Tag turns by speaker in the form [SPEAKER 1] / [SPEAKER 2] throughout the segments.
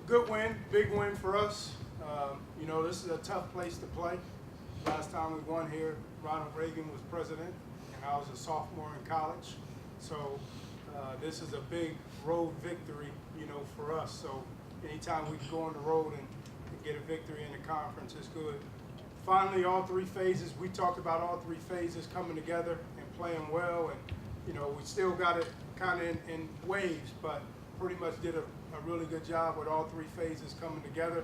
[SPEAKER 1] Good win, big win for us. This is a tough place to play. Last time we won here, Ronald Reagan was president, and I was a sophomore in college. So this is a big road victory, for us. So anytime we can go on the road and get a victory in the conference is good. Finally, all three phases, we talked about all three phases coming together and playing well. And, we still got it kind of in waves, but pretty much did a really good job with all three phases coming together.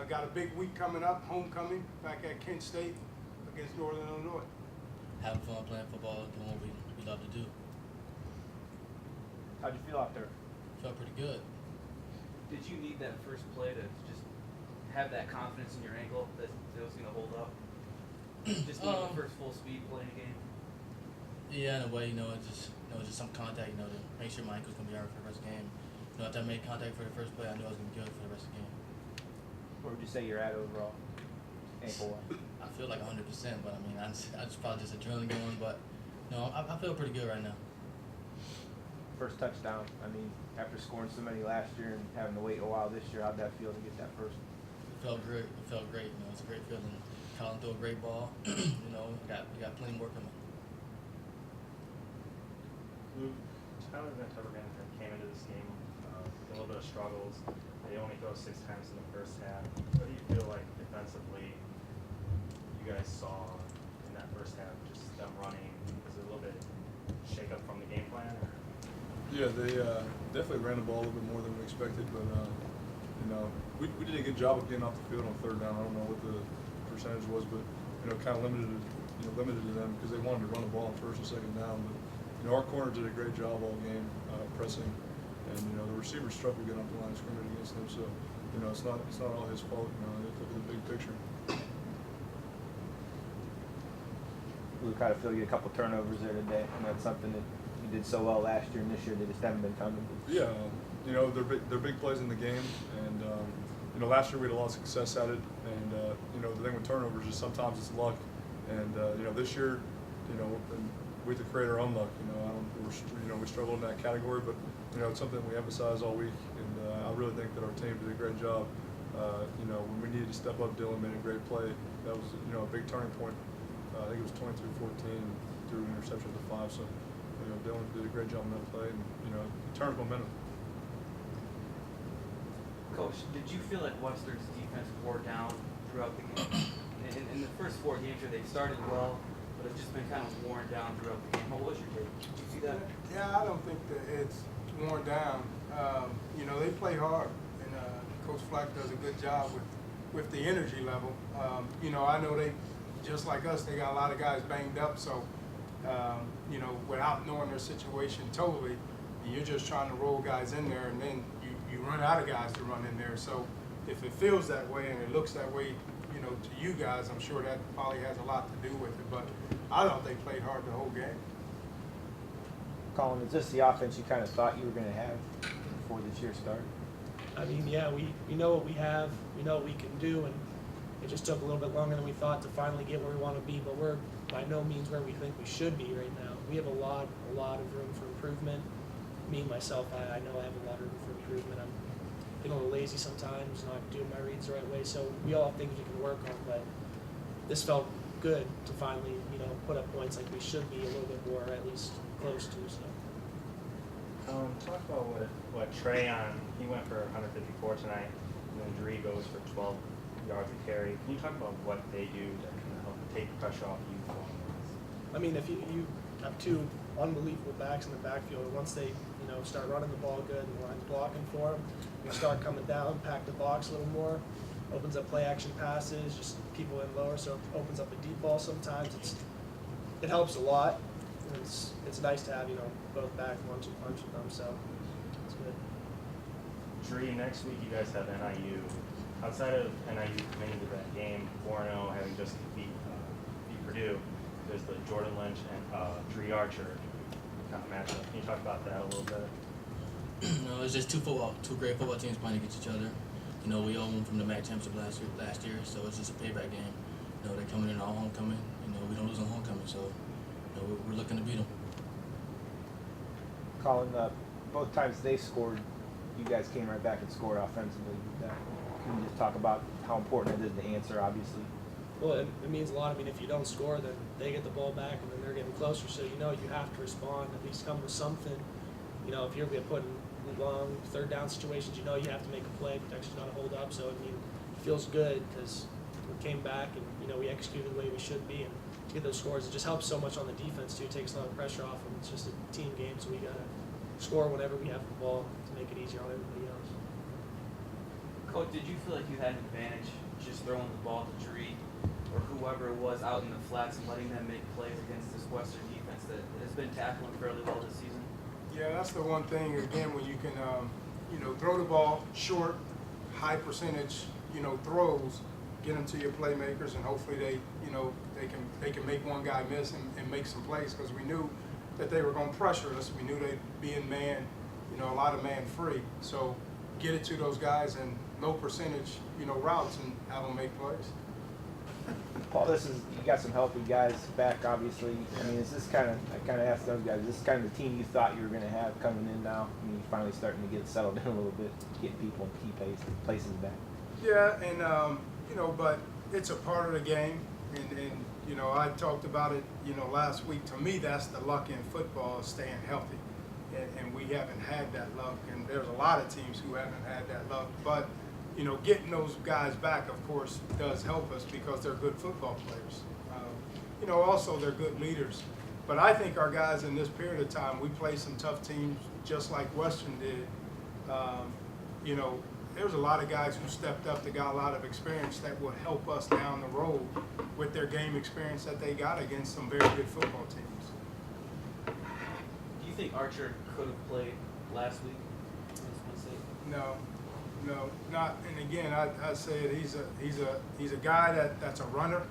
[SPEAKER 1] Got a big week coming up, homecoming, back at Kent State against Northern Illinois.
[SPEAKER 2] Having fun playing football, doing what we love to do.
[SPEAKER 3] How'd you feel out there?
[SPEAKER 2] Felt pretty good.
[SPEAKER 4] Did you need that first play to just have that confidence in your ankle that it was going to hold up? Just need the first full speed play in a game?
[SPEAKER 2] Yeah, in a way, it's just some contact, to make sure my ankle's going to be all right for the rest of the game. After I made contact for the first play, I knew I was going to be good for the rest of the game.
[SPEAKER 3] Where would you say you're at overall, ankle-wise?
[SPEAKER 2] I feel like 100%, but I just probably just adrenaline going, but I feel pretty good right now.
[SPEAKER 3] First touchdown, after scoring so many last year and having to wait a while this year, how'd that feel to get that first?
[SPEAKER 2] It felt great. It's a great feeling. Colin threw a great ball. We got plenty more coming.
[SPEAKER 5] Luke, Tyler Van Tubergen came into this game with a little bit of struggles. They only throw 6 times in the first half. What do you feel like defensively you guys saw in that first half? Just them running? Was it a little bit shake up from the game plan? Or?
[SPEAKER 6] Yeah, they definitely ran the ball a little bit more than we expected, but we did a good job of getting off the field on third down. I don't know what the percentage was, but kind of limited to them because they wanted to run the ball on first and second down. But our corner did a great job all game pressing, and the receivers struggled getting up the line of scrimmage against them. So it's not all his fault. They look at the big picture.
[SPEAKER 3] Luke, how to feel you had a couple turnovers there today, and that's something that you did so well last year, and this year they just haven't been coming.
[SPEAKER 6] Yeah, they're big plays in the game, and last year we had a lot of success at it, and the thing with turnovers is sometimes it's luck, and this year, we have to create our own luck. We struggle in that category, but it's something we emphasize all week, and I really think that our team did a great job. When we needed to step up, Dylan made a great play. That was a big turning point. I think it was 23-14, threw an interception to 5. So Dylan did a great job on that play, and it turned momentum.
[SPEAKER 4] Coach, did you feel like Webster's defense wore down throughout the game? In the first 4 games here, they started well, but it's just been kind of worn down throughout the game. What was your take? Did you see that?
[SPEAKER 1] Yeah, I don't think that it's worn down. They play hard, and Coach Flack does a good job with the energy level. I know they, just like us, they got a lot of guys banged up, so, without knowing their situation totally, you're just trying to roll guys in there, and then you run out of guys to run in there. So if it feels that way and it looks that way, to you guys, I'm sure that probably has a lot to do with it. But I thought they played hard the whole game.
[SPEAKER 3] Colin, is this the offense you kind of thought you were going to have before this year started?
[SPEAKER 7] Yeah, we know what we have, we know what we can do, and it just took a little bit longer than we thought to finally get where we want to be, but we're by no means where we think we should be right now. We have a lot of room for improvement. Me, myself, I know I have a lot of room for improvement. I'm getting a little lazy sometimes, not doing my reads the right way, so we all have things we can work on, but this felt good to finally, put up points like we should be a little bit more, at least close to, so.
[SPEAKER 5] Talk about what Trey he went for 154 tonight, and then Dri goes for 12 yards a carry. Can you talk about what they do to kind of help take the pressure off you?
[SPEAKER 7] If you have 2 unbelievable backs in the backfield, and once they start running the ball good and the line's blocking for them, you start coming down, pack the box a little more, opens up play action passes, just people in lower, so it opens up a deep ball sometimes. It helps a lot. And it's nice to have both back punch with them, so it's good.
[SPEAKER 5] Dri, next week you guys have NIU. Outside of NIU coming into that game 4-0, having just beat Purdue, there's the Jordan Lynch and Dri Archer kind of matchup. Can you talk about that a little bit?
[SPEAKER 2] It's just two great football teams playing against each other. We owe them from the MAC championship last year, so it's just a payback game. They're coming in our homecoming. We don't lose on homecoming, so we're looking to beat them.
[SPEAKER 3] Colin, both times they scored, you guys came right back and scored offensively. Can you just talk about how important it is to answer, obviously?
[SPEAKER 7] Well, it means a lot. I mean, if you don't score, then they get the ball back, and then they're getting closer. So you know you have to respond, at least come with something. You know, if you're getting put in long third down situations, you know you have to make a play. Protection's got to hold up. So I mean, it feels good because we came back and you know we executed the way we should be, and to get those scores, it just helps so much on the defense too. It takes a lot of pressure off, and it's just a team game. So we gotta score whenever we have the ball to make it easier on everybody else.
[SPEAKER 4] Coach, did you feel like you had an advantage just throwing the ball to Dri or whoever it was out in the flats and letting them make plays against this Western defense that has been tackling fairly well this season?
[SPEAKER 1] Yeah, that's the one thing, again, when you can, you know, throw the ball short, high percentage, you know, throws, get them to your playmakers, and hopefully they, you know, they can make one guy miss and make some plays, because we knew that they were going to pressure us. We knew they'd be in man, you know, a lot of man free. So get it to those guys in low percentage, you know, routes and have them make plays.
[SPEAKER 3] Paul, you got some healthy guys back, obviously. I mean, is this I kind of asked those guys, is this kind of the team you thought you were going to have coming in now? I mean, you're finally starting to get settled in a little bit, getting people in key places back.
[SPEAKER 1] Yeah, and, you know, but it's a part of the game. And, you know, I talked about it, you know, last week. To me, that's the luck in football, is staying healthy. And we haven't had that luck. And there's a lot of teams who haven't had that luck. But, you know, getting those guys back, of course, does help us because they're good football players. You know, also they're good leaders. But I think our guys in this period of time, we played some tough teams just like Western did. You know, there's a lot of guys who stepped up that got a lot of experience that will help us down the road with their game experience that they got against some very good football teams.
[SPEAKER 4] Do you think Archer could have played last week against Penn State?
[SPEAKER 1] No, not. And again, I say it. He's a guy that's a runner.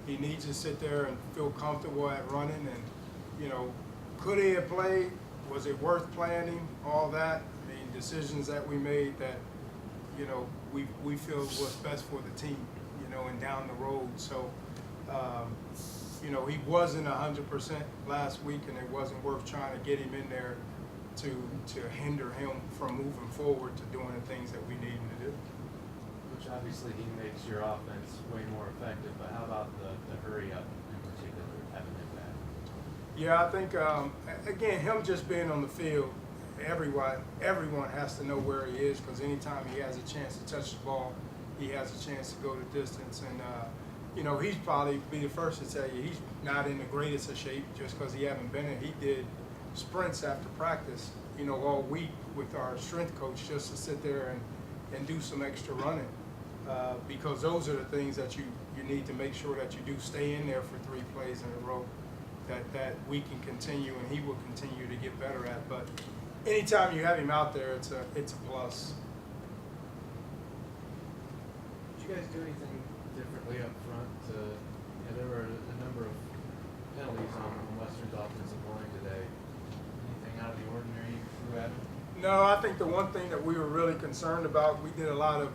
[SPEAKER 1] He needs to sit there and feel comfortable at running. And you know, could he have played? Was it worth planning? All that. I mean, decisions that we made that, you know, we feel was best for the team. You know, and down the road. So, you know, he wasn't 100% last week, and it wasn't worth trying to get him in there to hinder him from moving forward to doing the things that we need him to do.
[SPEAKER 8] Which obviously he makes your offense way more effective, but how about the hurry up in particular having impact?
[SPEAKER 1] Yeah, I think, again, him just being on the field, everyone has to know where he is, because anytime he has a chance to touch the ball, he has a chance to go the distance. And, you know, he's probably be the first to tell you he's not in the greatest of shape just because he haven't been in. He did sprints after practice, you know, all week with our strength coach just to sit there and do some extra running, because those are the things that you need to make sure that you do stay in there for 3 plays in a row, that we can continue and he will continue to get better at. But anytime you have him out there, it's a plus.
[SPEAKER 8] Did you guys do anything differently up front? There were a number of penalties on Western's offensive line today. Anything out of the ordinary you threw at them?
[SPEAKER 1] No, I think the one thing that we were really concerned about, we did a lot of,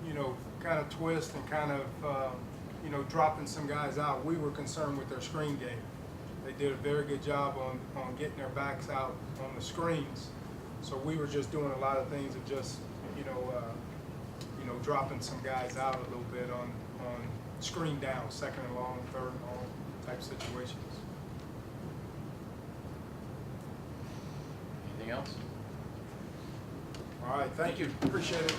[SPEAKER 1] you know, kind of twist and kind of, you know, dropping some guys out. We were concerned with their screen game. They did a very good job on getting their backs out on the screens. So we were just doing a lot of things of just, you know, dropping some guys out a little bit on screen down, 2nd and long, 3rd and long type situations.
[SPEAKER 8] Anything else?
[SPEAKER 1] All right, thank you. Appreciate it.